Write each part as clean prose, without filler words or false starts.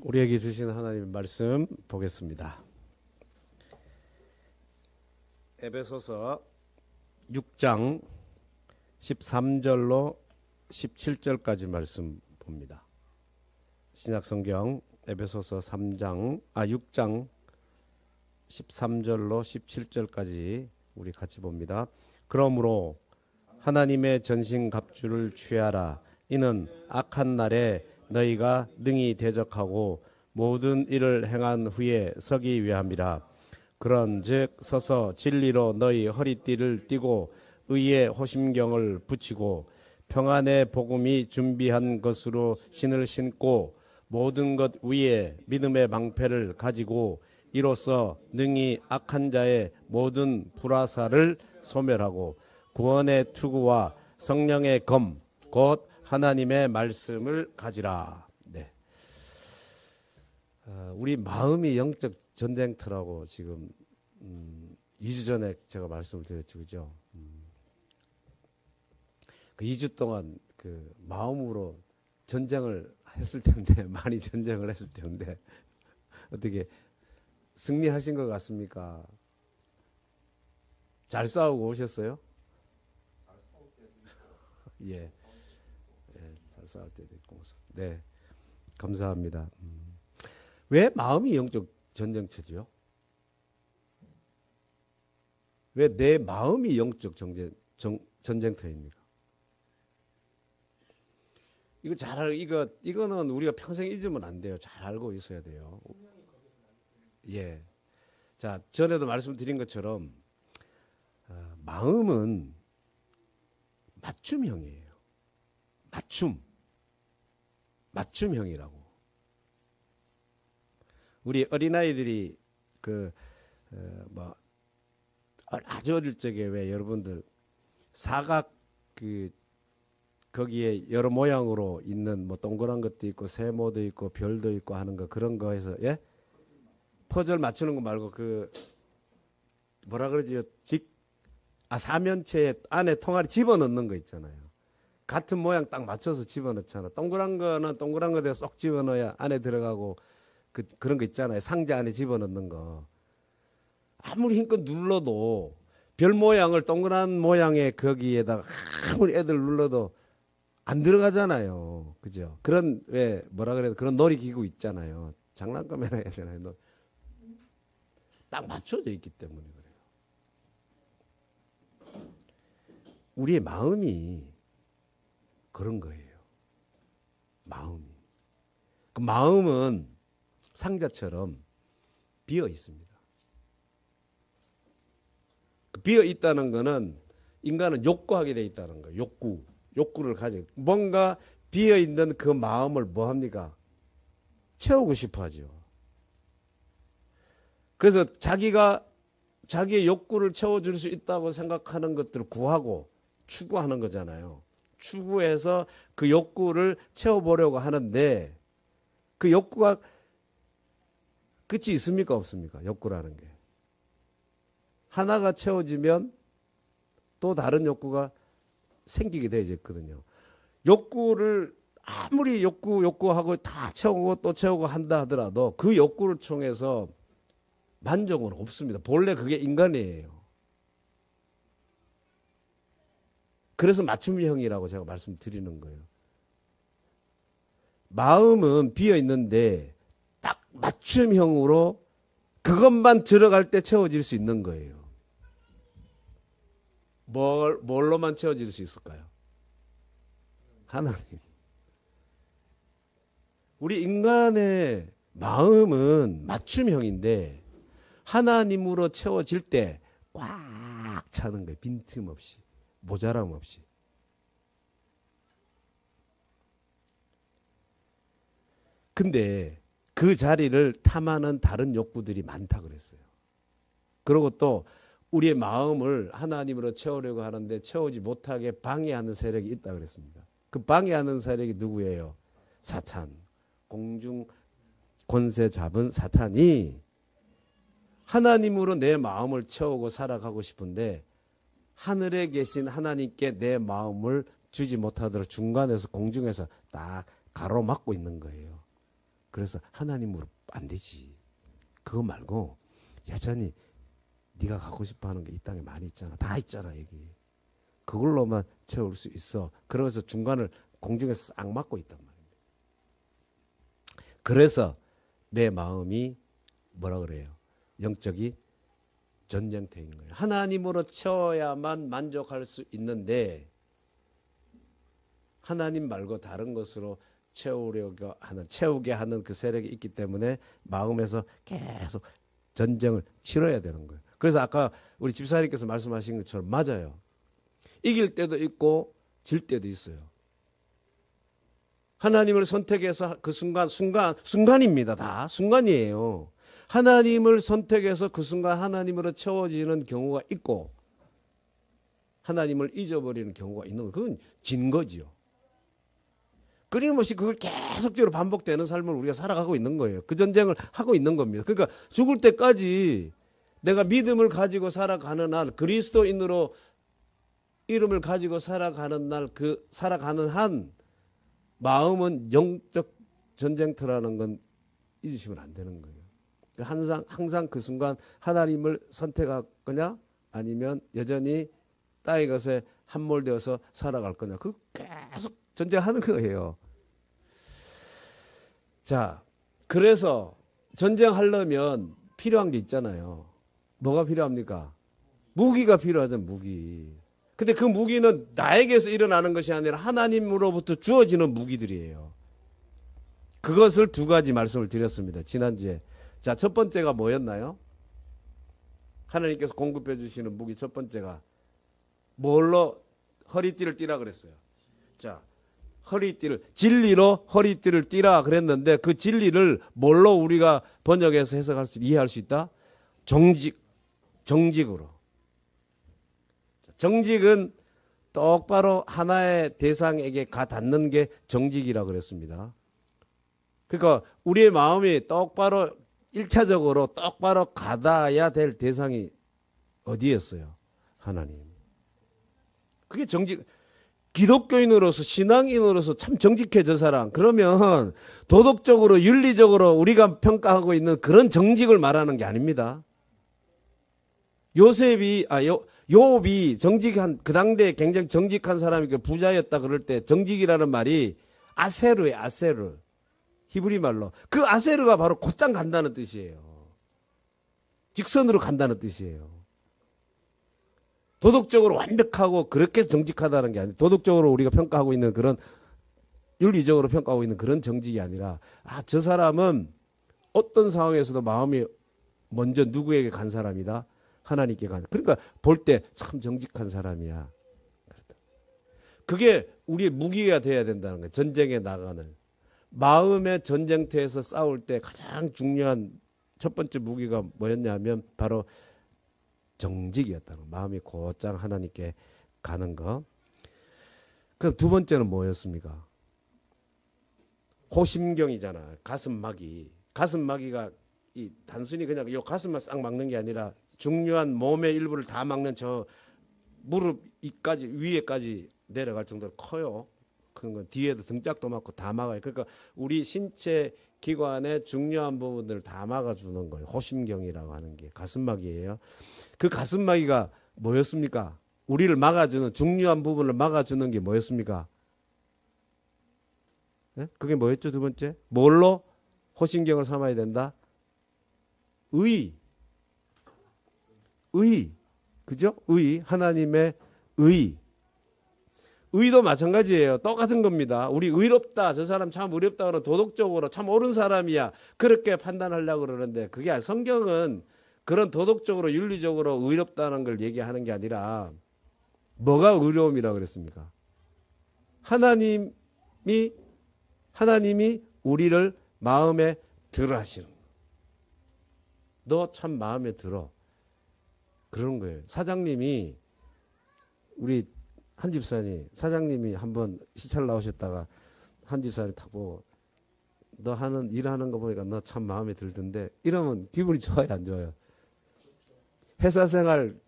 우리에게 주신 하나님의 말씀 보겠습니다. 에베소서 6장 13절로 17절까지 말씀 봅니다. 신약성경 에베소서 6장 13절로 17절까지 우리 같이 봅니다. 그러므로 하나님의 전신갑주를 취하라. 이는 악한 날에 너희가 능히 대적하고 모든 일을 행한 후에 서기 위함이라. 그런즉 서서 진리로 너희 허리띠를 띠고 의의 호심경을 붙이고 평안의 복음이 준비한 것으로 신을 신고 모든 것 위에 믿음의 방패를 가지고 이로써 능히 악한 자의 모든 불화살을 소멸하고 구원의 투구와 성령의 검 곧 하나님의 말씀을 가지라. 네. 우리 마음이 영적 전쟁터라고 지금 2주 전에 제가 말씀을 드렸죠, 그죠? 그 2주 동안 그 마음으로 전쟁을 했을 텐데 많이 전쟁을 했을 텐데 어떻게 승리하신 것 같습니까? 잘 싸우고 오셨어요? 예. 잘 싸울 때도 있고. 네. 감사합니다. 왜 마음이 영적 전쟁터죠? 왜 내 마음이 영적 전쟁터입니까? 이거는 우리가 평생 잊으면 안 돼요. 잘 알고 있어야 돼요. 예. 자, 전에도 말씀드린 것처럼 마음은 맞춤형이에요. 맞춤형이라고. 우리 어린아이들이 아주 어릴 적에 왜 여러분들 사각 거기에 여러 모양으로 있는 뭐 동그란 것도 있고 세모도 있고 별도 있고 하는 거 그런 거 해서 예? 퍼즐 맞추는 거 말고 뭐라 그러지? 사면체 안에 통아리 집어넣는 거 있잖아요. 같은 모양 딱 맞춰서 집어넣잖아. 동그란 거는 동그란 거대로 쏙 집어넣어야 안에 들어가고 그런 거 있잖아요. 상자 안에 집어넣는 거. 아무리 힘껏 눌러도 별 모양을 동그란 모양의 거기에다가 아무리 애들 눌러도 안 들어가잖아요. 그죠? 그런 그런 놀이기구 있잖아요. 장난감이나 해야 되나요? 딱 맞춰져 있기 때문에 그래요. 우리의 마음이 그런 거예요. 그 마음은 상자처럼 비어 있습니다. 비어 있다는 거는 인간은 욕구하게 돼 있다는 거예요. 욕구를 가지고 뭔가 비어 있는 그 마음을 뭐 합니까? 채우고 싶어 하죠. 그래서 자기의 욕구를 채워줄 수 있다고 생각하는 것들을 구하고 추구하는 거잖아요. 추구해서 그 욕구를 채워보려고 하는데 그 욕구가 끝이 있습니까? 없습니까? 욕구라는 게. 하나가 채워지면 또 다른 욕구가 생기게 되어 있거든요. 욕구를 아무리 욕구하고 다 채우고 또 채우고 한다 하더라도 그 욕구를 통해서 만족은 없습니다. 본래 그게 인간이에요. 그래서 맞춤형이라고 제가 말씀드리는 거예요. 마음은 비어 있는데 딱 맞춤형으로 그것만 들어갈 때 채워질 수 있는 거예요. 뭘로만 채워질 수 있을까요? 하나님. 우리 인간의 마음은 맞춤형인데 하나님으로 채워질 때 꽉 차는 거예요. 빈틈없이. 모자람 없이. 근데 그 자리를 탐하는 다른 욕구들이 많다 그랬어요. 그리고 또 우리의 마음을 하나님으로 채우려고 하는데 채우지 못하게 방해하는 세력이 있다 그랬습니다. 그 방해하는 세력이 누구예요? 사탄. 공중 권세 잡은 사탄이 하나님으로 내 마음을 채우고 살아가고 싶은데 하늘에 계신 하나님께 내 마음을 주지 못하도록 중간에서 공중에서 딱 가로막고 있는 거예요. 그래서 하나님으로 안 되지. 그거 말고 여전히 네가 갖고 싶어하는 게 이 땅에 많이 있잖아. 다 있잖아 여기. 그걸로만 채울 수 있어. 그러면서 중간을 공중에서 싹 막고 있단 말입니다. 그래서 내 마음이 뭐라 그래요? 영적이 전쟁터인 거예요. 하나님으로 채워야만 만족할 수 있는데 하나님 말고 다른 것으로 채우게 하는 그 세력이 있기 때문에 마음에서 계속 전쟁을 치러야 되는 거예요. 그래서 아까 우리 집사님께서 말씀하신 것처럼 맞아요. 이길 때도 있고 질 때도 있어요. 하나님을 선택해서 그 순간입니다. 다 순간이에요. 하나님을 선택해서 그 순간 하나님으로 채워지는 경우가 있고 하나님을 잊어버리는 경우가 있는 거. 그건 진 거지요. 끊임없이 그걸 계속적으로 반복되는 삶을 우리가 살아가고 있는 거예요. 그 전쟁을 하고 있는 겁니다. 그러니까 죽을 때까지 내가 믿음을 가지고 살아가는 날, 그리스도인으로 이름을 가지고 살아가는 날, 그 살아가는 한 마음은 영적 전쟁터라는 건 잊으시면 안 되는 거예요. 항상 그 순간 하나님을 선택할 거냐 아니면 여전히 땅의 것에 함몰되어서 살아갈 거냐. 그 계속 전쟁하는 거예요. 자, 그래서 전쟁하려면 필요한 게 있잖아요. 뭐가 필요합니까? 무기가 필요하죠. 무기. 근데 그 무기는 나에게서 일어나는 것이 아니라 하나님으로부터 주어지는 무기들이에요. 그것을 두 가지 말씀을 드렸습니다. 지난주에. 자, 첫 번째가 뭐였나요? 하나님께서 공급해 주시는 무기 첫 번째가 뭘로 허리띠를 띠라 그랬어요. 자, 진리로 허리띠를 띠라 그랬는데 그 진리를 뭘로 우리가 번역해서 이해할 수 있다? 정직으로. 정직은 똑바로 하나의 대상에게 가 닿는 게 정직이라 그랬습니다. 그러니까 우리의 마음이 똑바로 1차적으로 똑바로 가닿아야 될 대상이 어디였어요? 하나님. 그게 정직. 기독교인으로서 신앙인으로서 참 정직해져 사람. 그러면 도덕적으로 윤리적으로 우리가 평가하고 있는 그런 정직을 말하는 게 아닙니다. 요업이 정직한 그 당대에 굉장히 정직한 사람이 부자였다 그럴 때 정직이라는 말이 아세르예요. 아세르. 히브리 말로. 그 아세르가 바로 곧장 간다는 뜻이에요. 직선으로 간다는 뜻이에요. 도덕적으로 완벽하고 그렇게 정직하다는 게 아니라 도덕적으로 우리가 평가하고 있는 그런 윤리적으로 평가하고 있는 그런 정직이 아니라 저 사람은 어떤 상황에서도 마음이 먼저 누구에게 간 사람이다? 하나님께 간. 그러니까 볼 때 참 정직한 사람이야. 그게 우리의 무기가 돼야 된다는 거예요. 전쟁에 나가는. 마음의 전쟁터에서 싸울 때 가장 중요한 첫 번째 무기가 뭐였냐면 바로 정직이었다는 거. 마음이 곧장 하나님께 가는 거. 그럼 두 번째는 뭐였습니까? 호심경이잖아. 가슴막이. 가슴막이가 단순히 그냥 요 가슴만 싹 막는 게 아니라 중요한 몸의 일부를 다 막는 저 무릎 위에까지 내려갈 정도로 커요. 그런 건 뒤에도 등짝도 막고 다 막아요. 그러니까 우리 신체 기관의 중요한 부분들을 다 막아주는 거예요. 호심경이라고 하는 게 가슴막이에요. 그 가슴막이가 뭐였습니까? 우리를 막아주는 중요한 부분을 막아주는 게 뭐였습니까? 네? 그게 뭐였죠? 두 번째? 뭘로 호심경을 삼아야 된다? 의. 그죠? 하나님의 의. 의도 마찬가지예요. 똑같은 겁니다. 우리 의롭다. 저 사람 참 의롭다. 그러면 도덕적으로 참 옳은 사람이야. 그렇게 판단하려고 그러는데 그게 아니라 성경은 그런 도덕적으로 윤리적으로 의롭다는 걸 얘기하는 게 아니라 뭐가 의로움이라고 그랬습니까? 하나님이 우리를 마음에 들어 하시는 거. 너 참 마음에 들어. 그런 거예요. 사장님이 우리 한 집사님, 사장님이 한번 시찰 나오셨다가 한 집사님 딱 보고 너 일하는 거 보니까 너 참 마음에 들던데 이러면 기분이 좋아요, 안 좋아요? 회사 생활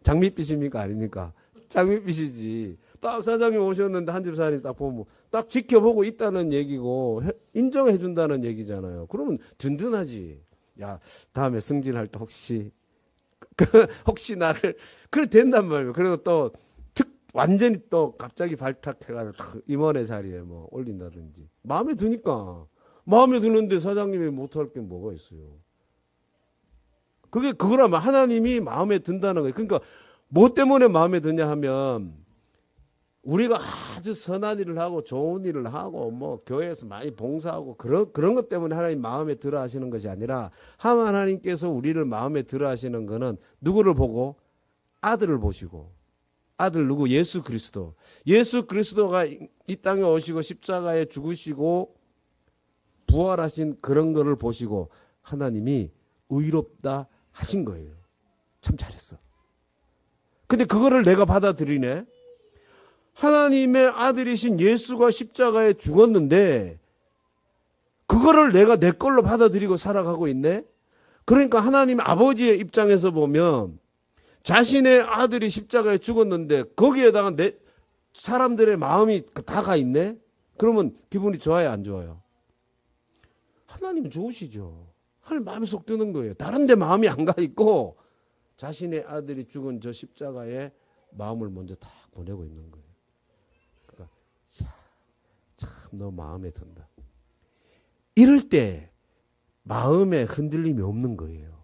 장밋빛입니까? 아닙니까? 장밋빛이지. 딱 사장님 오셨는데 한 집사님 딱 보면 딱 지켜보고 있다는 얘기고 인정해 준다는 얘기잖아요. 그러면 든든하지. 야, 다음에 승진할 때 혹시 나를 그래 된단 말이에요. 그래도 또 완전히 또 갑자기 발탁해가지고 임원의 자리에 뭐 올린다든지 마음에 드니까 마음에 드는데 사장님이 못할 게 뭐가 있어요. 그거라면 하나님이 마음에 든다는 거예요. 그러니까 뭐 때문에 마음에 드냐 하면 우리가 아주 선한 일을 하고 좋은 일을 하고 뭐 교회에서 많이 봉사하고 그런 것 때문에 하나님 마음에 들어 하시는 것이 아니라 하나님께서 우리를 마음에 들어 하시는 거는 누구를 보고 아들을 보시고 아들 누구? 예수 그리스도. 예수 그리스도가 이 땅에 오시고 십자가에 죽으시고 부활하신 그런 거를 보시고 하나님이 의롭다 하신 거예요. 참 잘했어. 근데 그거를 내가 받아들이네. 하나님의 아들이신 예수가 십자가에 죽었는데 그거를 내가 내 걸로 받아들이고 살아가고 있네. 그러니까 하나님 아버지의 입장에서 보면 자신의 아들이 십자가에 죽었는데 거기에다가 내 사람들의 마음이 다 가 있네. 그러면 기분이 좋아요, 안 좋아요? 하나님 좋으시죠. 하나님 마음에 쏙 드는 거예요. 다른 데 마음이 안 가 있고 자신의 아들이 죽은 저 십자가에 마음을 먼저 딱 보내고 있는 거예요. 그러니까 참 너무 마음에 든다. 이럴 때 마음에 흔들림이 없는 거예요.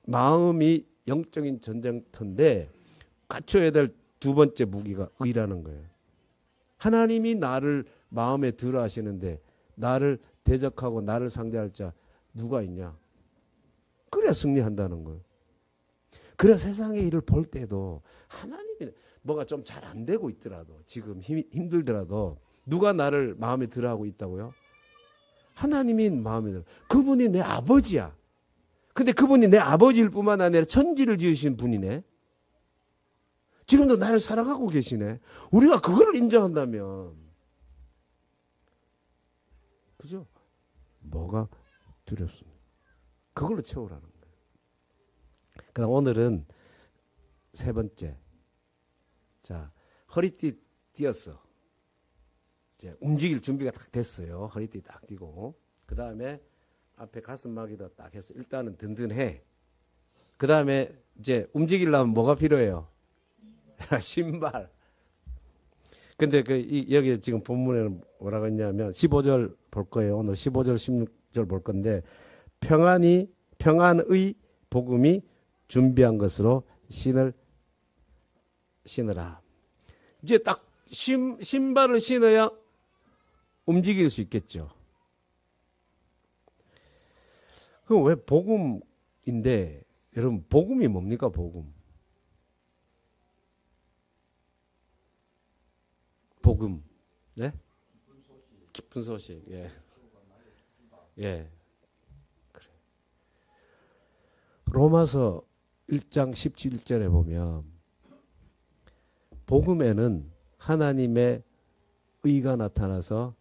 마음이 영적인 전쟁터인데 갖춰야 될 두 번째 무기가 의라는 거예요. 하나님이 나를 마음에 들어 하시는데 나를 대적하고 나를 상대할 자 누가 있냐? 그래야 승리한다는 거예요. 그래야 세상의 일을 볼 때도 하나님이 뭐가 좀 잘 안 되고 있더라도 지금 힘들더라도 누가 나를 마음에 들어 하고 있다고요? 하나님이 마음에 들어. 그분이 내 아버지야. 근데 그분이 내 아버지일 뿐만 아니라 천지를 지으신 분이네. 지금도 나를 사랑하고 계시네. 우리가 그걸 인정한다면 그죠? 뭐가 두렵습니까? 그걸로 채우라는 거예요. 그럼 오늘은 세 번째. 자, 허리띠 띄었어. 이제 움직일 준비가 딱 됐어요. 허리띠 딱 띄고. 그 다음에 앞에 가슴막이도 딱 해서 일단은 든든해. 그 다음에 이제 움직이려면 뭐가 필요해요? 신발. 근데 여기 지금 본문에는 뭐라고 했냐면 15절 볼 거예요. 오늘 15절 16절 볼 건데 평안의 복음이 준비한 것으로 신으라. 이제 딱 신발을 신어야 움직일 수 있겠죠. 그럼 왜 복음인데 여러분 복음이 뭡니까? 복음. 네? 기쁜 소식. 예. 예. 그래. 로마서 1장 17절에 보면 복음에는 하나님의 의가 나타나서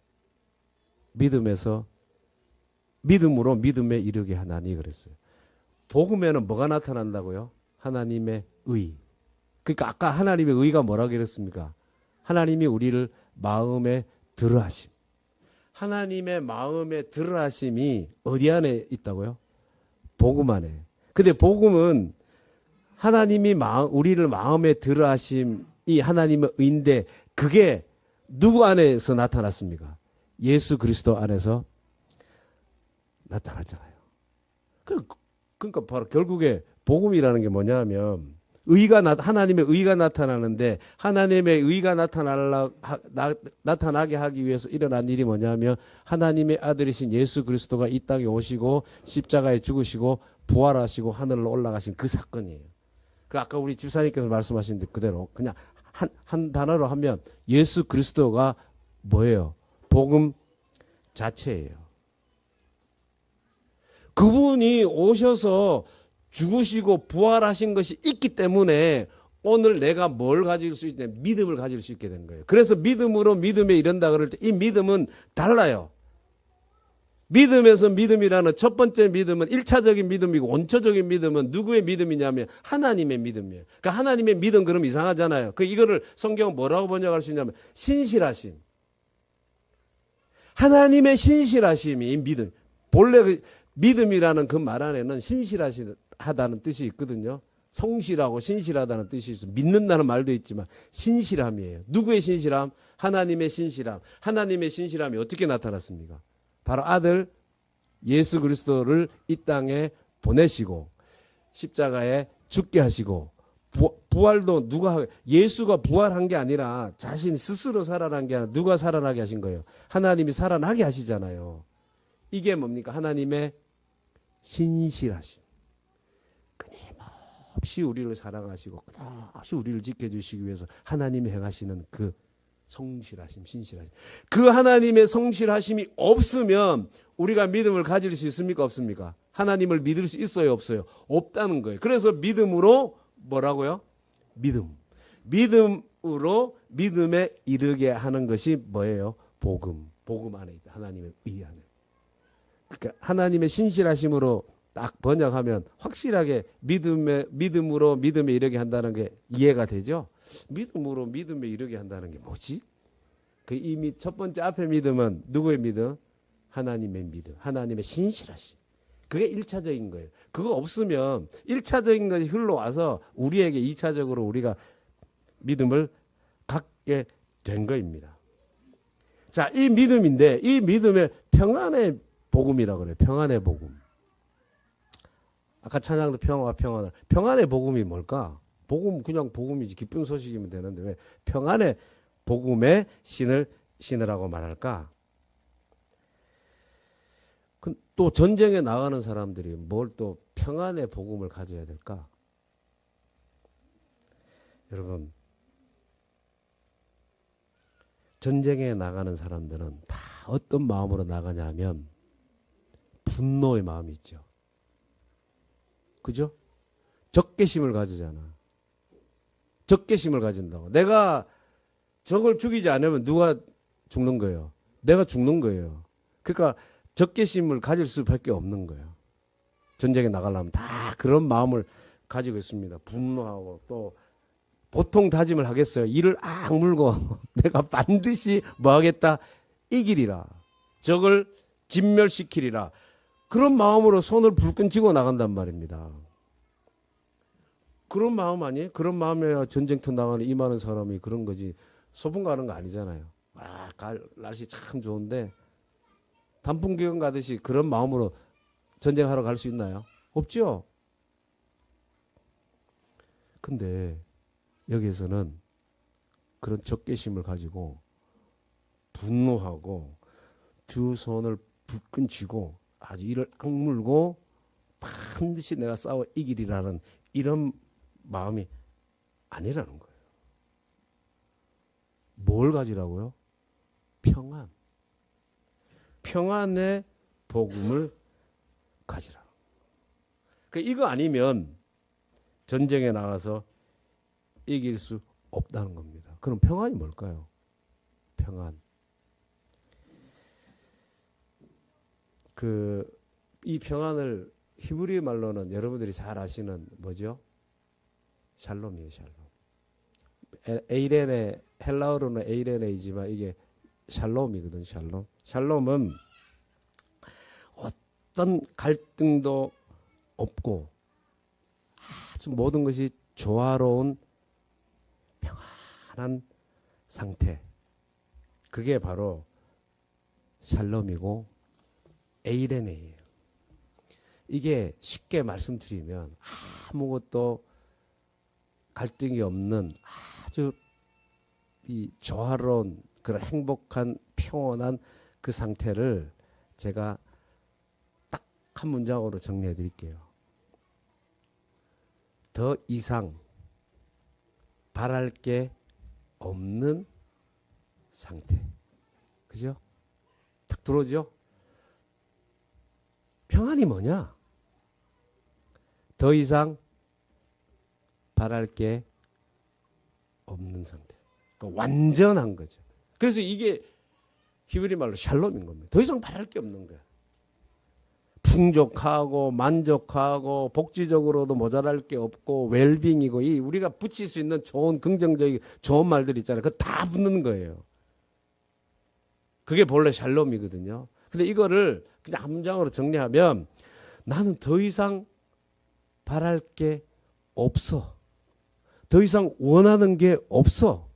믿음으로 믿음에 이르게 하나니 그랬어요. 복음에는 뭐가 나타난다고요? 하나님의 의. 그러니까 아까 하나님의 의가 뭐라고 그랬습니까? 하나님이 우리를 마음에 들어하심. 하나님의 마음에 들어하심이 어디 안에 있다고요? 복음 안에. 근데 복음은 하나님이 우리를 마음에 들어하심이 하나님의 의인데 그게 누구 안에서 나타났습니까? 예수 그리스도 안에서 나타났잖아요. 그러니까 바로 결국에 복음이라는 게 뭐냐면 하나님의 의가 나타나는데 하나님의 의가 나타나게 하기 위해서 일어난 일이 뭐냐면 하나님의 아들이신 예수 그리스도가 이 땅에 오시고 십자가에 죽으시고 부활하시고 하늘로 올라가신 그 사건이에요. 그 아까 우리 집사님께서 말씀하신 그대로 그냥 한 단어로 하면 예수 그리스도가 뭐예요? 복음 자체예요. 그분이 오셔서 죽으시고 부활하신 것이 있기 때문에 오늘 내가 뭘 가질 수 있냐? 믿음을 가질 수 있게 된 거예요. 그래서 믿음으로 믿음에 이른다 그럴 때 이 믿음은 달라요. 믿음에서 믿음이라는 첫 번째 믿음은 1차적인 믿음이고 원초적인 믿음은 누구의 믿음이냐면 하나님의 믿음이에요. 그러니까 하나님의 믿음 그럼 이상하잖아요. 이거를 성경은 뭐라고 번역할 수 있냐면 신실하심. 하나님의 신실하심이 믿음. 본래 그 믿음이라는 그 말 안에는 신실하다는 뜻이 있거든요. 성실하고 신실하다는 뜻이 있어요. 믿는다는 말도 있지만 신실함이에요. 누구의 신실함? 하나님의 신실함. 하나님의 신실함이 어떻게 나타났습니까? 바로 아들 예수 그리스도를 이 땅에 보내시고 십자가에 죽게 하시고 부활도 예수가 부활한 게 아니라 자신 스스로 살아난 게 아니라 누가 살아나게 하신 거예요? 하나님이 살아나게 하시잖아요. 이게 뭡니까? 하나님의 신실하심. 끊임없이 우리를 사랑하시고 끊임없이 우리를 지켜주시기 위해서 하나님이 행하시는 그 성실하심, 신실하심. 그 하나님의 성실하심이 없으면 우리가 믿음을 가질 수 있습니까? 없습니까? 하나님을 믿을 수 있어요? 없어요? 없다는 거예요. 그래서 믿음으로 뭐라고요? 믿음. 믿음으로 믿음에 이르게 하는 것이 뭐예요? 복음. 복음 안에 있다. 하나님의 의 안에. 그러니까 하나님의 신실하심으로 딱 번역하면 확실하게 믿음으로 믿음에 이르게 한다는 게 이해가 되죠? 믿음으로 믿음에 이르게 한다는 게 뭐지? 그 이미 첫 번째 앞에 믿음은 누구의 믿음? 하나님의 믿음. 하나님의 신실하심. 그게 1차적인 거예요. 그거 없으면 1차적인 것이 흘러와서 우리에게 2차적으로 우리가 믿음을 갖게 된 거입니다. 자, 이 믿음인데 이 믿음의 평안의 복음이라고 그래요. 평안의 복음. 아까 찬양도 평화와 평안을. 평안의 복음이 뭘까? 복음 그냥 복음이지 기쁜 소식이면 되는데 왜 평안의 복음의 신을 신으라고 말할까? 또 전쟁에 나가는 사람들이 뭘 또 평안의 복음을 가져야 될까? 여러분 전쟁에 나가는 사람들은 다 어떤 마음으로 나가냐 하면 분노의 마음이 있죠. 그죠? 적개심을 가지잖아. 적개심을 가진다고. 내가 적을 죽이지 않으면 누가 죽는 거예요? 내가 죽는 거예요. 그러니까 적개심을 가질 수밖에 없는 거예요. 전쟁에 나가려면 다 그런 마음을 가지고 있습니다. 분노하고 또 보통 다짐을 하겠어요. 이를 악물고 내가 반드시 뭐 하겠다? 이기리라. 적을 진멸시키리라. 그런 마음으로 손을 불끈 쥐고 나간단 말입니다. 그런 마음 아니에요? 그런 마음이야 전쟁터 나가는 이 많은 사람이 그런 거지. 소풍 가는 거 아니잖아요. 날씨 참 좋은데 단풍 기간 가듯이 그런 마음으로 전쟁하러 갈 수 있나요? 없죠. 근데 여기에서는 그런 적개심을 가지고 분노하고 두 손을 불끈 쥐고 아주 이를 악물고 반드시 내가 싸워 이기리라는 이런 마음이 아니라는 거예요. 뭘 가지라고요? 평안. 평안의 복음을 가지라. 그러니까 이거 아니면 전쟁에 나가서 이길 수 없다는 겁니다. 그럼 평안이 뭘까요? 평안. 이 평안을 히브리 말로는 여러분들이 잘 아시는 뭐죠? 샬롬이에요, 샬롬. 에이레네, 헬라어로는 에이레네이지만 이게 샬롬이거든, 샬롬. 샬롬은 어떤 갈등도 없고 아주 모든 것이 조화로운 평안한 상태. 그게 바로 샬롬이고 에이레네예요. 이게 쉽게 말씀드리면 아무것도 갈등이 없는 아주 이 조화로운 그런 행복한 평온한 그 상태를 제가 딱 한 문장으로 정리해 드릴게요. 더 이상 바랄 게 없는 상태. 그죠? 딱 들어오죠? 평안이 뭐냐? 더 이상 바랄 게 없는 상태. 그러니까 완전한 거죠. 그래서 이게 히브리 말로 샬롬인 겁니다. 더 이상 바랄 게 없는 거야. 풍족하고 만족하고 복지적으로도 모자랄 게 없고 웰빙이고 이 우리가 붙일 수 있는 좋은 긍정적인 좋은 말들 있잖아요. 그거 다 붙는 거예요. 그게 본래 샬롬이거든요. 근데 이거를 그냥 한 문장으로 정리하면 나는 더 이상 바랄 게 없어. 더 이상 원하는 게 없어.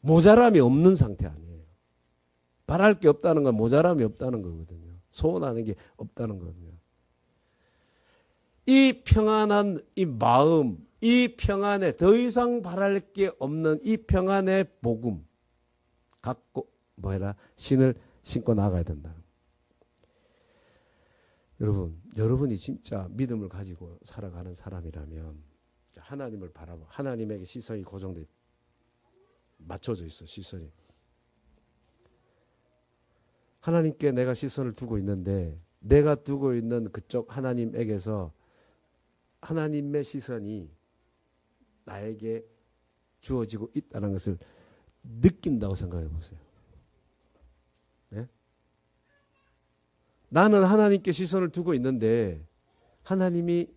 모자람이 없는 상태 아니에요. 바랄 게 없다는 건 모자람이 없다는 거거든요. 소원하는 게 없다는 거거든요. 이 평안한 이 마음, 이 평안에 더 이상 바랄 게 없는 이 평안의 복음 갖고 신을 신고 나가야 된다. 여러분이 진짜 믿음을 가지고 살아가는 사람이라면 하나님을 바라보. 하나님에게 시선이 고정돼 맞춰져 있어. 시선이. 하나님께 내가 시선을 두고 있는데 내가 두고 있는 그쪽 하나님에게서 하나님의 시선이 나에게 주어지고 있다는 것을 느낀다고 생각해 보세요. 네? 나는 하나님께 시선을 두고 있는데 하나님이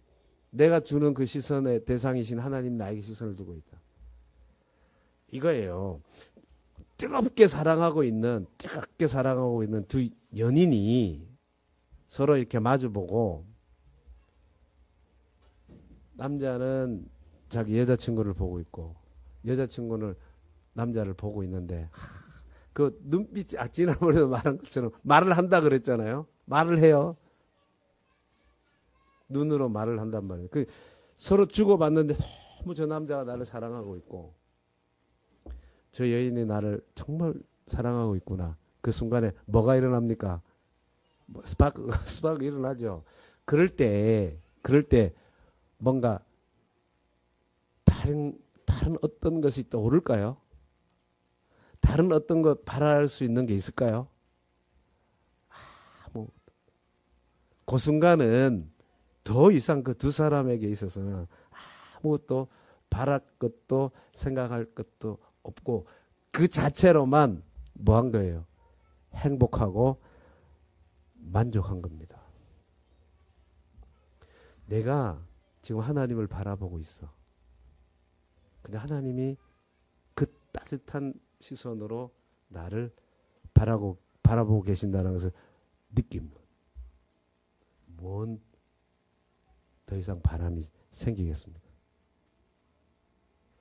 내가 주는 그 시선의 대상이신 하나님 나에게 시선을 두고 있다. 이거예요. 뜨겁게 사랑하고 있는 두 연인이 서로 이렇게 마주보고 남자는 자기 여자친구를 보고 있고 여자친구는 남자를 보고 있는데 그 눈빛이 지난번에도 말한 것처럼 말을 한다 그랬잖아요. 말을 해요. 눈으로 말을 한단 말이에요. 서로 주고받는데 너무 저 남자가 나를 사랑하고 있고 저 여인이 나를 정말 사랑하고 있구나. 그 순간에 뭐가 일어납니까? 스파크 일어나죠. 그럴 때 뭔가 다른 어떤 것이 떠오를까요? 다른 어떤 것 바랄 수 있는 게 있을까요? 그 순간은 더 이상 그 두 사람에게 있어서는 아무것도 바랄 것도 생각할 것도 없고 그 자체로만 뭐 한 거예요? 행복하고 만족한 겁니다. 내가 지금 하나님을 바라보고 있어. 근데 하나님이 그 따뜻한 시선으로 나를 바라보고 계신다는 것을 느끼면 뭔 더 이상 바람이 생기겠습니까?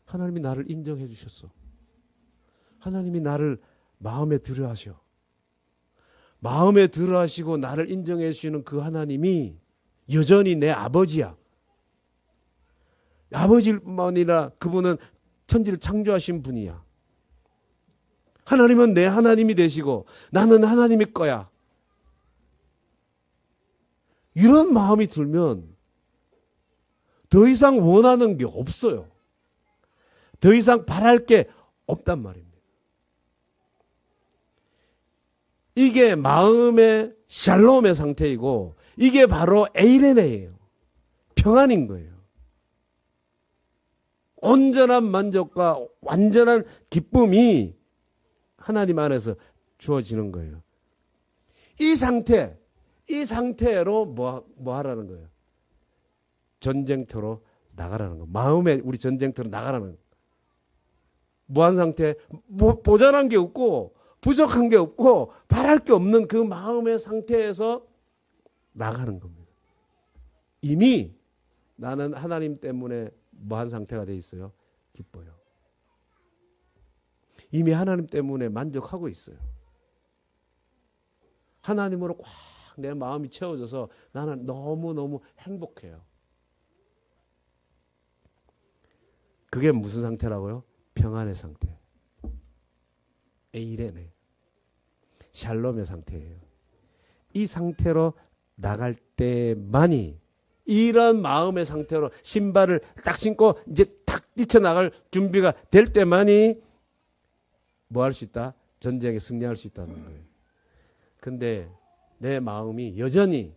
하나님이 나를 인정해 주셨어. 하나님이 나를 마음에 들어 하셔. 마음에 들어 하시고 나를 인정해 주시는 그 하나님이 여전히 내 아버지야. 아버지일 뿐만 아니라 그분은 천지를 창조하신 분이야. 하나님은 내 하나님이 되시고 나는 하나님의 거야. 이런 마음이 들면 더 이상 원하는 게 없어요. 더 이상 바랄 게 없단 말입니다. 이게 마음의 샬롬의 상태이고 이게 바로 에이레네예요. 평안인 거예요. 온전한 만족과 완전한 기쁨이 하나님 안에서 주어지는 거예요. 이 상태로 뭐 하라는 거예요? 전쟁터로 나가라는 거. 마음에 우리 전쟁터로 나가라는 거. 무한 상태, 모자란 게 없고 부족한 게 없고 바랄 게 없는 그 마음의 상태에서 나가는 겁니다. 이미 나는 하나님 때문에 무한 상태가 돼 있어요. 기뻐요. 이미 하나님 때문에 만족하고 있어요. 하나님으로 꽉 내 마음이 채워져서 나는 너무너무 행복해요. 그게 무슨 상태라고요? 평안의 상태. 에이레네. 샬롬의 상태예요. 이 상태로 나갈 때만이 이런 마음의 상태로 신발을 딱 신고 이제 탁 뛰쳐나갈 준비가 될 때만이 뭐 할 수 있다? 전쟁에 승리할 수 있다는 거예요. 근데 내 마음이 여전히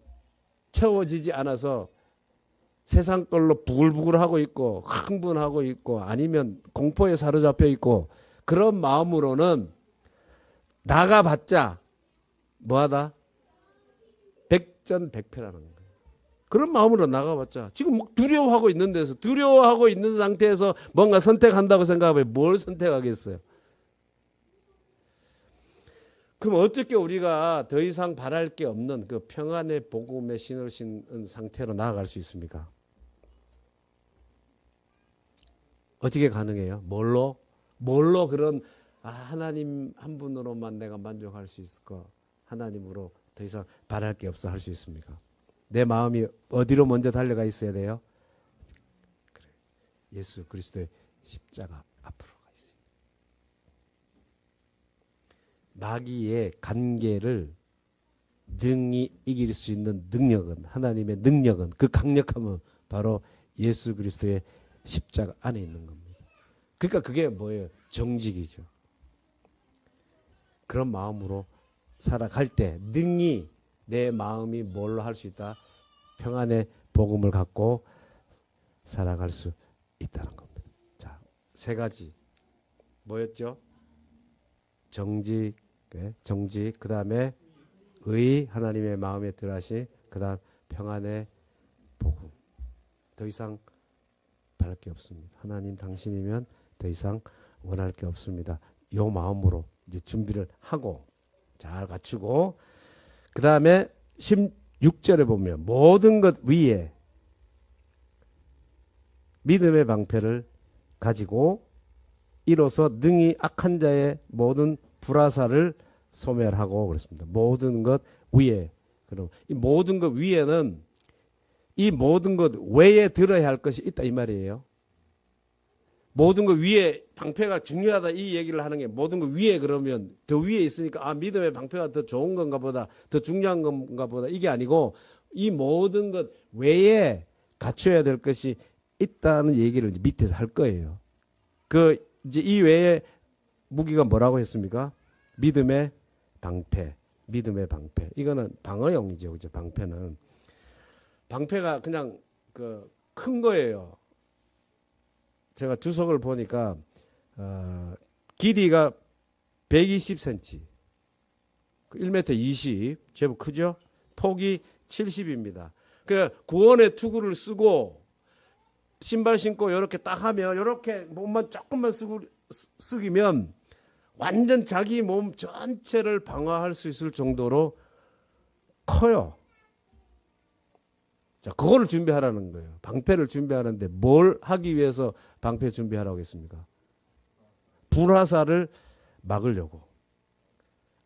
채워지지 않아서 세상 걸로 부글부글하고 있고 흥분하고 있고 아니면 공포에 사로잡혀 있고 그런 마음으로는 나가봤자 뭐하다? 백전백패라는 거예요. 그런 마음으로 나가봤자 지금 막 두려워하고 있는 데서 두려워하고 있는 상태에서 뭔가 선택한다고 생각하면 뭘 선택하겠어요? 그럼 어떻게 우리가 더 이상 바랄 게 없는 그 평안의 복음의 신을 신은 상태로 나아갈 수 있습니까? 어떻게 가능해요? 뭘로 그런 하나님 한 분으로만 내가 만족할 수 있을까? 하나님으로 더 이상 바랄 게 없어 할 수 있습니까? 내 마음이 어디로 먼저 달려가 있어야 돼요? 그래. 예수 그리스도의 십자가 앞으로 가 있어요. 마귀의 관계를 능히 이길 수 있는 능력은, 하나님의 능력은, 그 강력함은 바로 예수 그리스도의 십자가 안에 있는 겁니다. 그러니까 그게 뭐예요? 정직이죠. 그런 마음으로 살아갈 때 능히 내 마음이 뭘로 할 수 있다? 평안의 복음을 갖고 살아갈 수 있다는 겁니다. 자, 세 가지 뭐였죠? 정직, 그 다음에 의, 하나님의 마음에 들하시, 그 다음 평안의 복음. 더 이상 바랄 게 없습니다. 하나님 당신이면 더 이상 원할 게 없습니다. 이 마음으로 이제 준비를 하고 잘 갖추고, 그 다음에 16절에 보면 모든 것 위에 믿음의 방패를 가지고 이로써 능히 악한 자의 모든 불화살을 소멸하고 그랬습니다. 모든 것 위에. 그럼 이 모든 것 위에는 이 모든 것 외에 들어야 할 것이 있다 이 말이에요. 모든 것 위에 방패가 중요하다 이 얘기를 하는 게, 모든 것 위에 그러면 더 위에 있으니까 믿음의 방패가 더 좋은 건가 보다, 더 중요한 건가 보다, 이게 아니고 이 모든 것 외에 갖춰야 될 것이 있다는 얘기를 이제 밑에서 할 거예요. 그 이제 이 외에 무기가 뭐라고 했습니까? 믿음의 방패, 믿음의 방패. 이거는 방어용이죠, 그죠? 방패가 그냥 그 큰 거예요. 제가 주석을 보니까 길이가 120cm, 1m 20, 제법 크죠? 폭이 70입니다. 그 구원의 투구를 쓰고 신발 신고 이렇게 딱 하면, 이렇게 몸만 조금만 숙이면 완전 자기 몸 전체를 방어할 수 있을 정도로 커요. 자, 그거를 준비하라는 거예요. 방패를 준비하는데 뭘 하기 위해서 방패 준비하라고 했습니까? 불화살을 막으려고.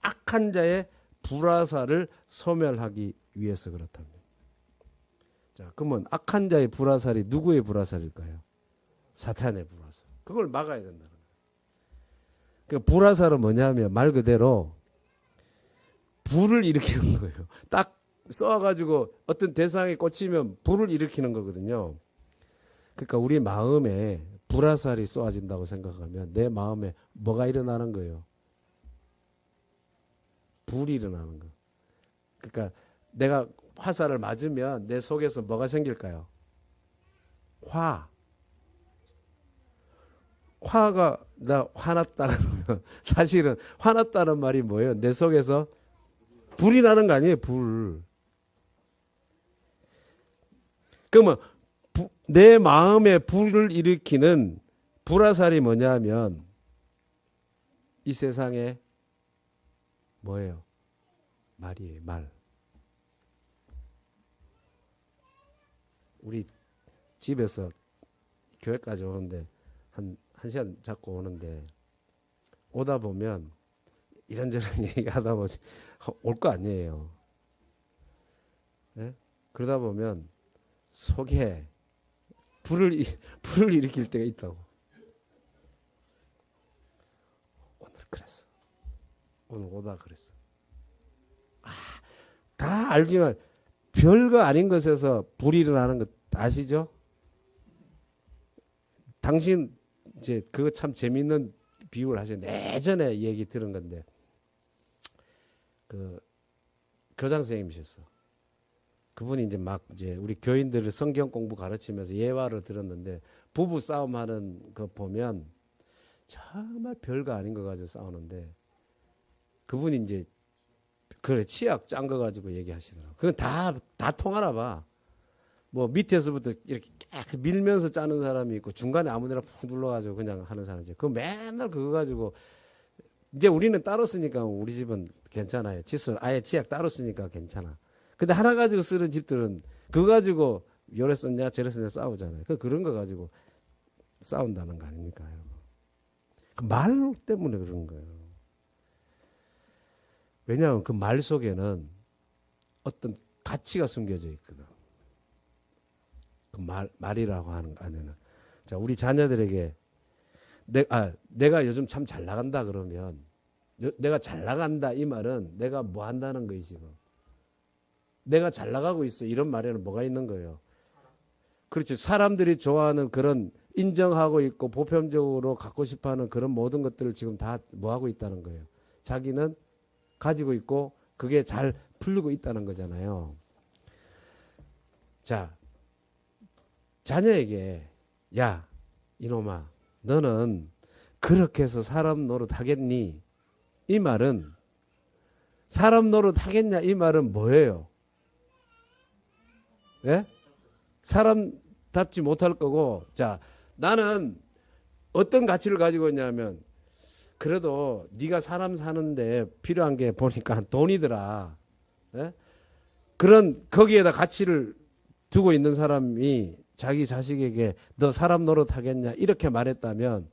악한 자의 불화살을 소멸하기 위해서 그렇답니다. 자, 그러면 악한 자의 불화살이 누구의 불화살일까요? 사탄의 불화살. 그걸 막아야 된다는 거예요. 그 불화살은 뭐냐면 말 그대로 불을 일으키는 거예요. 딱 쏘아가지고 어떤 대상에 꽂히면 불을 일으키는 거거든요. 그러니까 우리 마음에 불화살이 쏘아진다고 생각하면 내 마음에 뭐가 일어나는 거예요? 불이 일어나는 거. 그러니까 내가 화살을 맞으면 내 속에서 뭐가 생길까요? 화가, 나 화났다 그러면 사실은 화났다는 말이 뭐예요? 내 속에서 불이 나는 거 아니에요? 불. 그러면 내 마음에 불을 일으키는 불화살이 뭐냐면 이 세상에 뭐예요? 말이에요. 말. 우리 집에서 교회까지 오는데 한 시간 잡고 오는데, 오다 보면 이런저런 얘기하다 보면 올 거 아니에요. 네? 그러다 보면 속에 불을 일으킬 때가 있다고. 오늘 그랬어. 오늘 오다 그랬어. 다 알지만 별거 아닌 것에서 불이 일어나는 것 아시죠? 당신 이제 그거 참 재밌는 비유를 하셨는데, 예전에 얘기 들은 건데, 그 교장 선생님이셨어. 그분이 이제 우리 교인들을 성경 공부 가르치면서 예화를 들었는데, 부부 싸움하는 거 보면 정말 별거 아닌 거 가지고 싸우는데, 그분이 이제 그래 치약 짠 거 가지고 얘기하시더라고. 그건 다 통하나 봐. 뭐 밑에서부터 이렇게 쫙 밀면서 짜는 사람이 있고 중간에 아무데나 푹 눌러가지고 그냥 하는 사람이지. 그 맨날 그거 가지고 이제 우리는 따로 쓰니까 우리 집은 괜찮아요. 칫솔 아예 치약 따로 쓰니까 괜찮아. 근데 하나 가지고 쓰는 집들은 그거 가지고 요래 썼냐 저래 썼냐 싸우잖아요. 그런 거 가지고 싸운다는 거 아닙니까? 그 말 때문에 그런 거예요. 왜냐하면 그 말 속에는 어떤 가치가 숨겨져 있거든. 그 말이라고 하는 안에는. 자, 우리 자녀들에게 내가 요즘 참 잘 나간다 그러면 내가 잘 나간다 이 말은 내가 뭐 한다는 거지 지금. 내가 잘 나가고 있어 이런 말에는 뭐가 있는 거예요. 그렇죠. 사람들이 좋아하는 그런 인정하고 있고 보편적으로 갖고 싶어하는 그런 모든 것들을 지금 다 뭐 하고 있다는 거예요. 자기는 가지고 있고 그게 잘 풀리고 있다는 거잖아요. 자, 자녀에게 야 이놈아 너는 그렇게 해서 사람 노릇 하겠니? 이 말은 사람 노릇 하겠냐 이 말은 뭐예요? 예? 사람답지 못할 거고 자 나는 어떤 가치를 가지고 있냐면 그래도 네가 사람 사는데 필요한 게 보니까 돈이더라. 예? 그런 거기에다 가치를 두고 있는 사람이 자기 자식에게 너 사람 노릇 하겠냐 이렇게 말했다면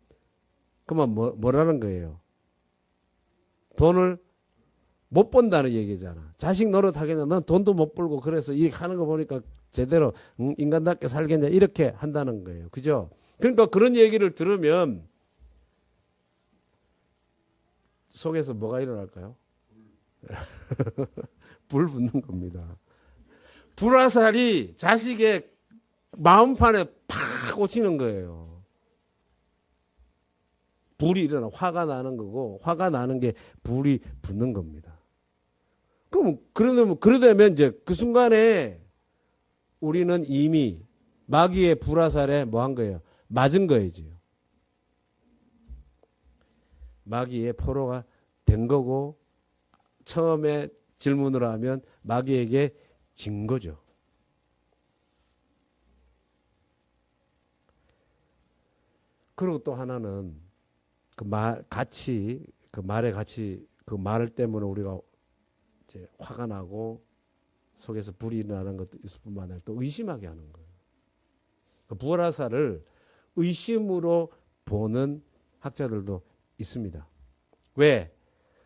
그러면 뭐라는 거예요? 돈을 못 번다는 얘기잖아. 자식 노릇 하겠냐? 난 돈도 못 벌고 그래서 이 하는 거 보니까 제대로 인간답게 살겠냐 이렇게 한다는 거예요. 그죠? 그러니까 그런 얘기를 들으면 속에서 뭐가 일어날까요? 불 붙는 겁니다. 불화살이 자식의 마음판에 팍 꽂히는 거예요. 불이 일어나 화가 나는 거고 화가 나는 게 불이 붙는 겁니다. 그럼 그러려면 이제 그 순간에 우리는 이미 마귀의 불화살에 뭐 한 거예요? 맞은 거이지요. 마귀의 포로가 된 거고 처음에 질문을 하면 마귀에게 진 거죠. 그리고 또 하나는 그 말의 가치, 그 말 때문에 우리가 이제 화가 나고 속에서 불이 나는 것도 있을 뿐만 아니라 또 의심하게 하는 거예요. 그 불화살을 의심으로 보는 학자들도 있습니다. 왜?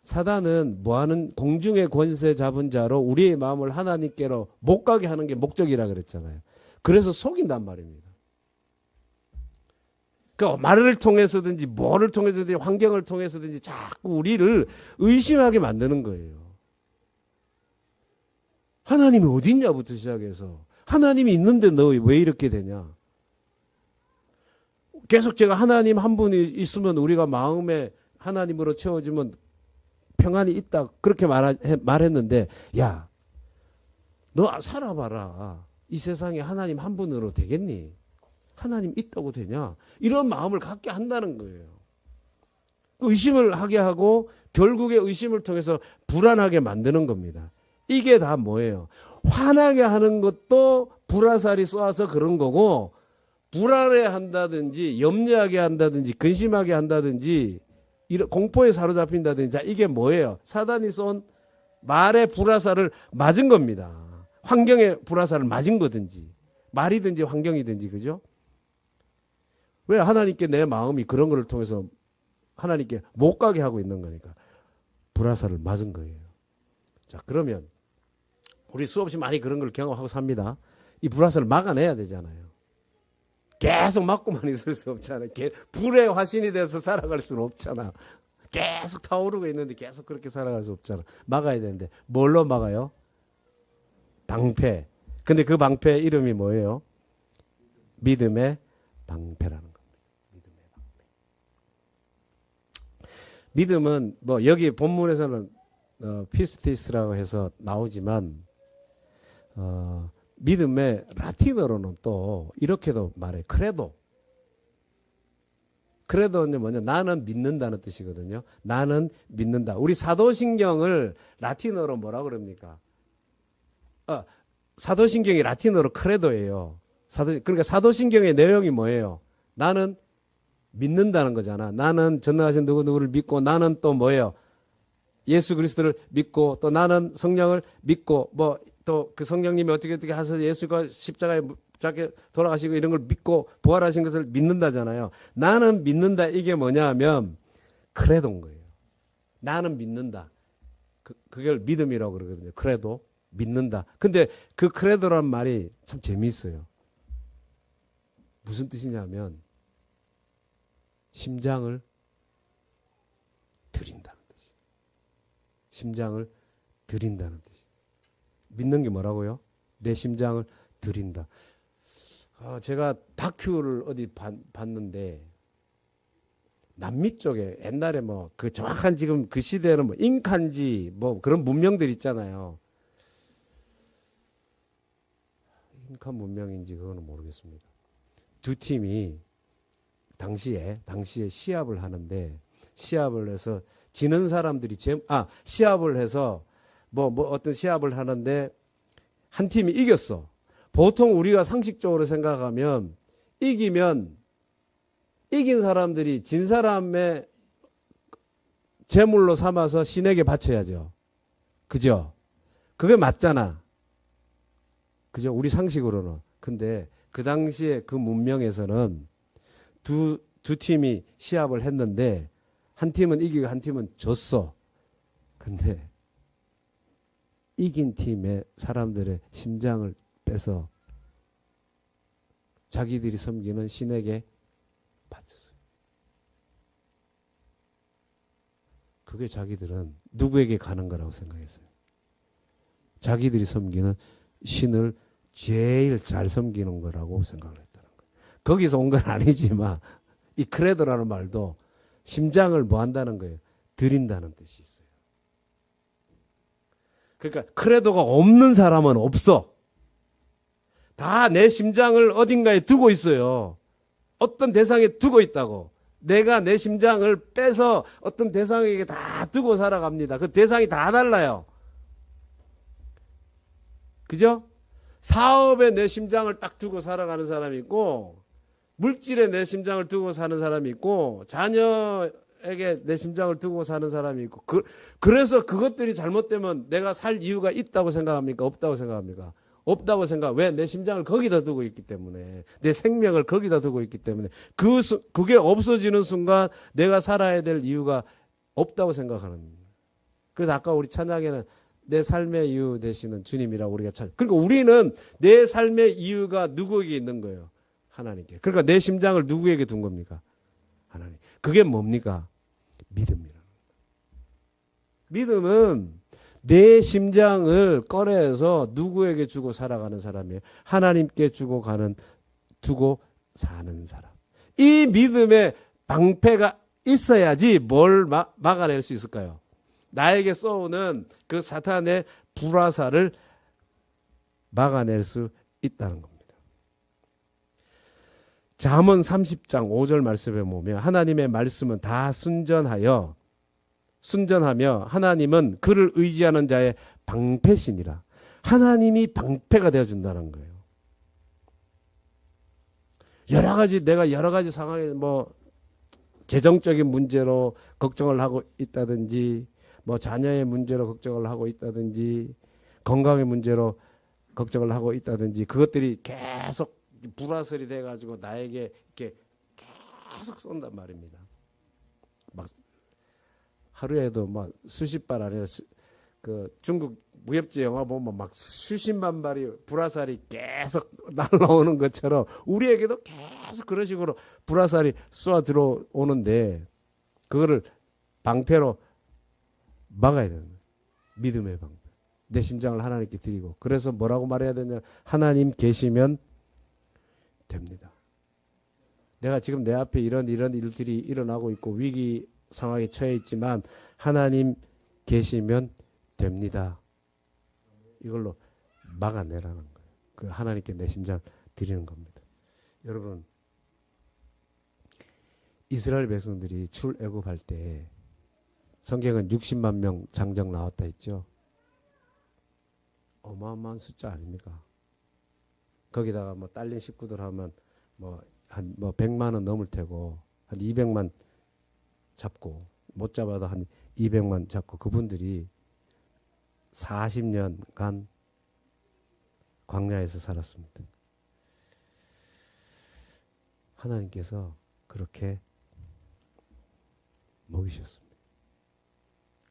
사단은 뭐하는 공중의 권세 잡은 자로 우리의 마음을 하나님께로 못 가게 하는 게 목적이라 그랬잖아요. 그래서 속인단 말입니다. 그 말을 통해서든지 뭐를 통해서든지 환경을 통해서든지 자꾸 우리를 의심하게 만드는 거예요. 하나님이 어디 있냐부터 시작해서 하나님이 있는데 너 왜 이렇게 되냐. 계속 제가 하나님 한 분이 있으면 우리가 마음에 하나님으로 채워지면 평안이 있다 그렇게 말했는데 야, 너 살아봐라. 이 세상에 하나님 한 분으로 되겠니? 하나님 있다고 되냐? 이런 마음을 갖게 한다는 거예요. 의심을 하게 하고 결국에 의심을 통해서 불안하게 만드는 겁니다. 이게 다 뭐예요? 화나게 하는 것도 불화살이 쏘아서 그런 거고 불안해 한다든지 염려하게 한다든지 근심하게 한다든지 공포에 사로잡힌다든지 자, 이게 뭐예요? 사단이 쏜 말의 불화살을 맞은 겁니다. 환경의 불화살을 맞은 거든지 말이든지 환경이든지 그죠? 왜 하나님께 내 마음이 그런 거를 통해서 하나님께 못 가게 하고 있는 거니까 불화살을 맞은 거예요. 자 그러면 우리 수없이 많이 그런 걸 경험하고 삽니다. 이 불화살을 막아내야 되잖아요. 계속 맞고만 있을 수 없잖아요. 불의 화신이 돼서 살아갈 수는 없잖아. 계속 타오르고 있는데 계속 그렇게 살아갈 수 없잖아. 막아야 되는데 뭘로 막아요? 방패. 근데 그 방패 이름이 뭐예요? 믿음의 방패라는 겁니다. 믿음의 방패. 믿음은 뭐 여기 본문에서는 피스티스라고 해서 나오지만 믿음의 라틴어로는 또 이렇게도 말해. 크레도. 크레도는 뭐냐? 나는 믿는다는 뜻이거든요. 나는 믿는다. 우리 사도신경을 라틴어로 뭐라 그럽니까? 사도신경이 라틴어로 크레도예요. 그러니까 사도신경의 내용이 뭐예요? 나는 믿는다는 거잖아. 나는 전능하신 누구누구를 믿고 나는 또 뭐예요? 예수 그리스도를 믿고 또 나는 성령을 믿고 뭐 또 그 성령님이 어떻게 하셔서 예수가 십자가에 돌아가시고 이런 걸 믿고 부활하신 것을 믿는다잖아요. 나는 믿는다 이게 뭐냐 하면 크레도인 거예요. 나는 믿는다. 그걸 믿음이라고 그러거든요. 크레도. 믿는다. 근데 그 크레도란 말이 참 재미있어요. 무슨 뜻이냐면 심장을 드린다는 뜻이에요. 심장을 드린다는 뜻이에요. 믿는 게 뭐라고요? 내 심장을 드린다. 제가 다큐를 어디 봤는데 남미 쪽에 옛날에 뭐 그 정확한 지금 그 시대는 뭐 잉카인지 뭐 그런 문명들 있잖아요. 잉카 문명인지 그거는 모르겠습니다. 두 팀이 당시에 시합을 하는데 시합을 해서 지는 사람들이 시합을 해서 뭐 어떤 시합을 하는데 한 팀이 이겼어. 보통 우리가 상식적으로 생각하면 이긴 사람들이 진 사람의 제물로 삼아서 신에게 바쳐야죠. 그죠? 그게 맞잖아. 그죠? 우리 상식으로는. 근데 그 당시에 그 문명에서는 두 팀이 시합을 했는데 한 팀은 이기고 한 팀은 졌어. 근데 이긴 팀의 사람들의 심장을 빼서 자기들이 섬기는 신에게 바쳤어요. 그게 자기들은 누구에게 가는 거라고 생각했어요. 자기들이 섬기는 신을 제일 잘 섬기는 거라고 생각을 했다는 거예요. 거기서 온 건 아니지만 이 크레도라는 말도 심장을 뭐 한다는 거예요? 드린다는 뜻이 있어요. 그러니까 크레도가 없는 사람은 없어. 다 내 심장을 어딘가에 두고 있어요. 어떤 대상에 두고 있다고. 내가 내 심장을 빼서 어떤 대상에게 다 두고 살아갑니다. 그 대상이 다 달라요. 그죠? 사업에 내 심장을 딱 두고 살아가는 사람이 있고 물질에 내 심장을 두고 사는 사람이 있고 자녀에게 내 심장을 두고 사는 사람이 있고 그래서 그것들이 잘못되면 내가 살 이유가 있다고 생각합니까? 없다고 생각합니까? 없다고 생각. 왜? 내 심장을 거기다 두고 있기 때문에 내 생명을 거기다 두고 있기 때문에 그게 없어지는 순간 내가 살아야 될 이유가 없다고 생각하는 거예요. 그래서 아까 우리 찬양에는 내 삶의 이유 되시는 주님이라고 우리가 그러니까 우리는 내 삶의 이유가 누구에게 있는 거예요? 하나님께. 그러니까 내 심장을 누구에게 둔 겁니까? 하나님. 그게 뭡니까? 믿음이라. 믿음은 내 심장을 꺼내서 누구에게 주고 살아가는 사람이에요? 하나님께 두고 사는 사람. 이 믿음의 방패가 있어야지 뭘 막아낼 수 있을까요? 나에게 쏘는 그 사탄의 불화살을 막아낼 수 있다는 겁니다. 잠언 30장 5절 말씀에 보면 하나님의 말씀은 다 순전하며 하나님은 그를 의지하는 자의 방패시니라. 하나님이 방패가 되어준다는 거예요. 내가 여러 가지 상황에 뭐 재정적인 문제로 걱정을 하고 있다든지 뭐 자녀의 문제로 걱정을 하고 있다든지 건강의 문제로 걱정을 하고 있다든지 그것들이 계속 불화설이 돼가지고 나에게 이렇게 계속 쏜단 말입니다. 막 하루에도 막 수십 발 아니라 그 중국 무협지 영화 보면 막 수십만 발이 불화살이 계속 날라오는 것처럼 우리에게도 계속 그런 식으로 불화살이 쏘아 들어오는데 그거를 방패로 막아야 되는 거예요. 믿음의 방패. 내 심장을 하나님께 드리고 그래서 뭐라고 말해야 되냐? 하나님 계시면 됩니다. 내가 지금 내 앞에 이런 일들이 일어나고 있고 위기 상황에 처해 있지만 하나님 계시면 됩니다. 이걸로 막아내라는 거예요. 그 하나님께 내 심장 드리는 겁니다. 여러분 이스라엘 백성들이 출애굽할 때 성경은 60만 명 장정 나왔다 했죠. 어마어마한 숫자 아닙니까? 거기다가 뭐 딸린 식구들 하면 뭐 한 100만 원 넘을 테고 한 200만 잡고 못 잡아도 한 200만 잡고 그분들이 40년간 광야에서 살았습니다. 하나님께서 그렇게 먹이셨습니다.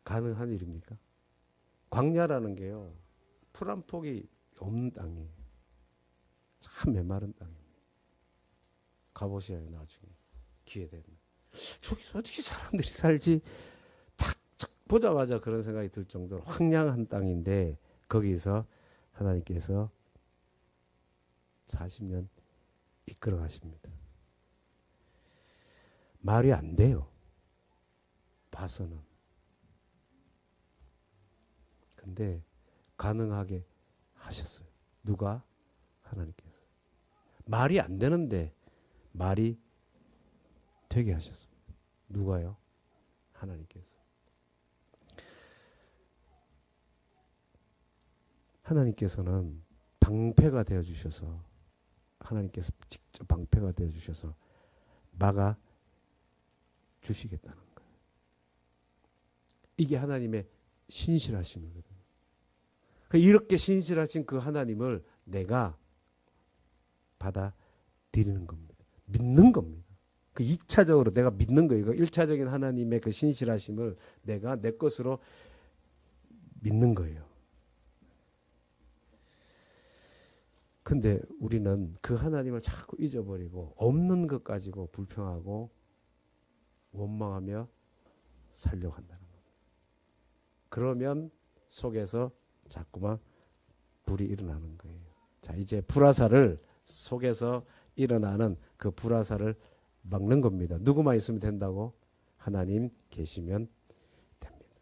가능한 일입니까? 광야라는 게요, 풀 한 폭이 없는 땅이에요. 참 메마른 땅입니다. 가보셔요, 나중에 기회 되면. 저기서 어떻게 사람들이 살지? 탁 보자마자 그런 생각이 들 정도로 황량한 땅인데 거기서 하나님께서 40년 이끌어 가십니다. 말이 안 돼요. 봐서는. 근데 가능하게 하셨어요. 누가? 하나님께서. 말이 안 되는데 말이 되게 하셨습니다. 누가요? 하나님께서. 하나님께서는 방패가 되어 주셔서, 하나님께서 직접 방패가 되어 주셔서 막아 주시겠다는 거예요. 이게 하나님의 신실하심이거든요. 이렇게 신실하신 그 하나님을 내가 받아들이는 겁니다. 믿는 겁니다. 그 2차적으로 내가 믿는 거예요. 1차적인 하나님의 그 신실하심을 내가 내 것으로 믿는 거예요. 근데 우리는 그 하나님을 자꾸 잊어버리고 없는 것 가지고 불평하고 원망하며 살려고 한다는 겁니다. 그러면 속에서 자꾸만 불이 일어나는 거예요. 자, 이제 불화살을 속에서 일어나는 그 불화살을 막는 겁니다. 누구만 있으면 된다고? 하나님 계시면 됩니다.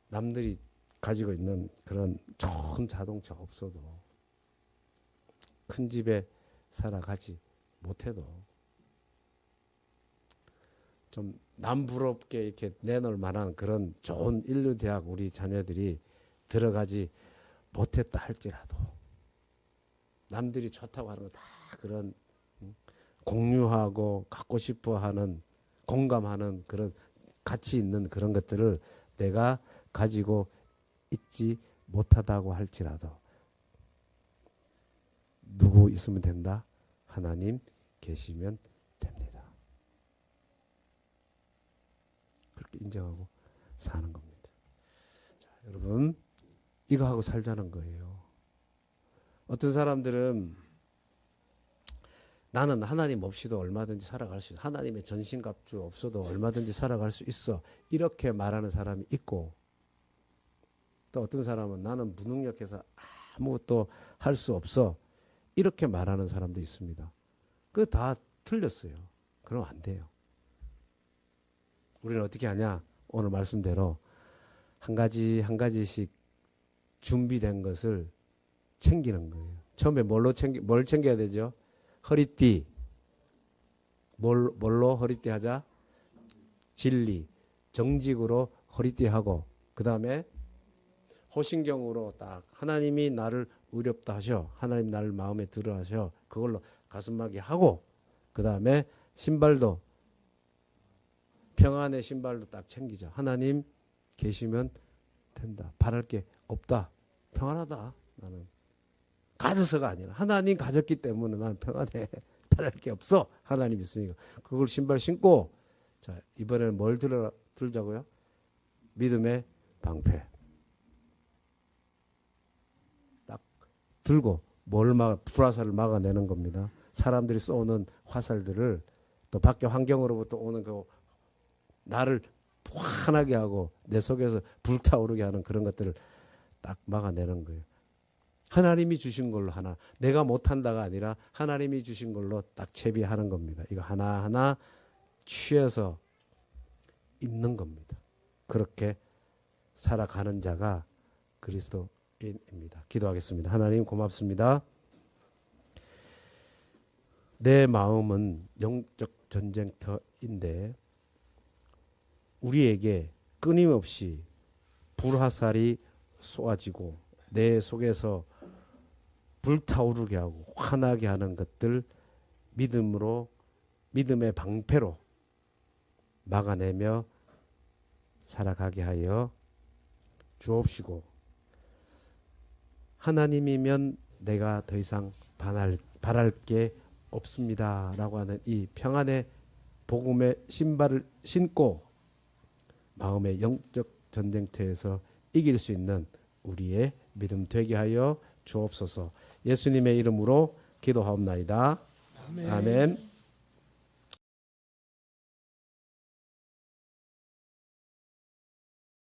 남들이 가지고 있는 그런 좋은 자동차 없어도, 큰 집에 살아가지 못해도 좀 남부럽게 이렇게 내놓을 만한 그런 좋은 인류대학 우리 자녀들이 들어가지 못했다 할지라도, 남들이 좋다고 하는 거 다 그런 공유하고 갖고 싶어 하는, 공감하는 그런 가치 있는 그런 것들을 내가 가지고 있지 못하다고 할지라도 누구 있으면 된다? 하나님 계시면 됩니다. 그렇게 인정하고 사는 겁니다. 자, 여러분, 이거 하고 살자는 거예요. 어떤 사람들은 나는 하나님 없이도 얼마든지 살아갈 수 있어. 하나님의 전신갑주 없어도 얼마든지 살아갈 수 있어. 이렇게 말하는 사람이 있고, 또 어떤 사람은 나는 무능력해서 아무것도 할 수 없어. 이렇게 말하는 사람도 있습니다. 그거 다 틀렸어요. 그럼 안 돼요. 우리는 어떻게 하냐? 오늘 말씀대로 한 가지 한 가지씩 준비된 것을 챙기는 거예요. 처음에 뭘 챙겨야 되죠? 허리띠. 뭘로 허리띠 하자? 진리. 정직으로 허리띠 하고, 그 다음에 호신경으로 딱 하나님이 나를 의롭다 하셔. 하나님 나를 마음에 들어 하셔. 그걸로 가슴막이 하고, 그 다음에 신발도, 평안의 신발도 딱 챙기자. 하나님 계시면 된다. 바랄 게 없다. 평안하다. 나는 가져서가 아니라 하나님 가졌기 때문에 나는 평안해. 바랄 게 없어. 하나님 있으니까. 그걸 신발 신고, 자, 이번에는 뭘 들자고요? 믿음의 방패. 딱 들고 불화살을 막아내는 겁니다. 사람들이 쏘는 화살들을, 또 밖에 환경으로부터 오는 그 나를 환하게 하고 내 속에서 불타오르게 하는 그런 것들을 딱 막아내는 거예요. 하나님이 주신 걸로 하나, 내가 못한다가 아니라 하나님이 주신 걸로 딱 채비하는 겁니다. 이거 하나하나 취해서 입는 겁니다. 그렇게 살아가는 자가 그리스도인입니다. 기도하겠습니다. 하나님 고맙습니다. 내 마음은 영적 전쟁터인데 우리에게 끊임없이 불화살이 쏘아지고 내 속에서 불타오르게 하고 화나게 하는 것들 믿음의 방패로 막아내며 살아가게 하여 주옵시고, 하나님이면 내가 더 이상 바랄 게 없습니다 라고 하는 이 평안의 복음의 신발을 신고 마음의 영적 전쟁터에서 이길 수 있는 우리의 믿음 되게 하여 주옵소서. 예수님의 이름으로 기도하옵나이다. 아멘.